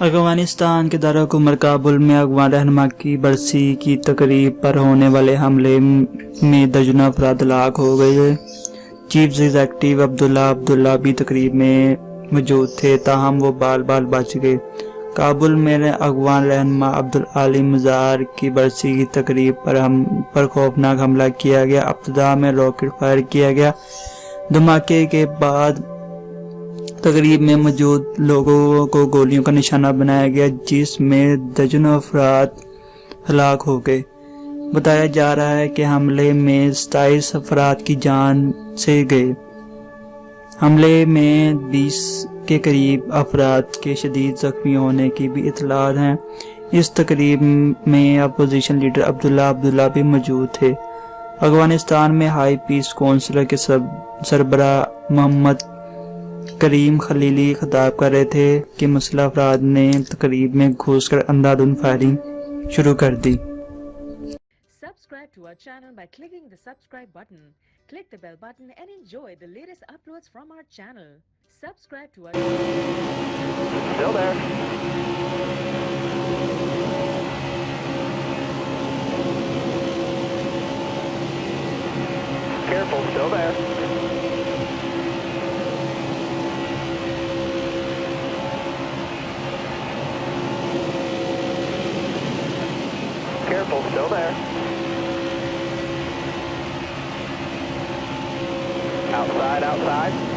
افغانستان کے دارالحکومت کابل میں افغان رہنما کی برسی کی تقریب پر ہونے والے حملے میں درجنوں افراد ہلاک ہو گئے۔ چیف ایگزیکٹو عبداللہ بھی تقریب میں موجود تھے، تاہم وہ بال بال بچ گئے۔ کابل میں افغان رہنما عبدالعلی مظہر کی برسی کی تقریب پر خوفناک حملہ کیا گیا۔ ابتدا میں راکٹ فائر کیا گیا۔ دھماکے کے بعد تقریب میں موجود لوگوں کو گولیوں کا نشانہ بنایا گیا، جس میں درجنوں افراد ہلاک ہو گئے۔ بتایا جا رہا ہے کہ حملے میں 27 افراد کی جان سے گئے۔ حملے میں 20 کے قریب افراد کے شدید زخمی ہونے کی بھی اطلاعات ہیں۔ اس تقریب میں اپوزیشن لیڈر عبداللہ بھی موجود تھے۔ افغانستان میں ہائی پیس کونسل کے سربراہ محمد کریم خلیلی خطاب کر رہے تھے کہ مسلح افراد نے تقریب میں گھس کر اندھادھند فائرنگ شروع کر دی۔ Subscribe to our channel by clicking the subscribe button. Click the bell button and enjoy the latest uploads from our channel. Subscribe to our channel. Still there. Careful, still there. Careful, still there. Outside.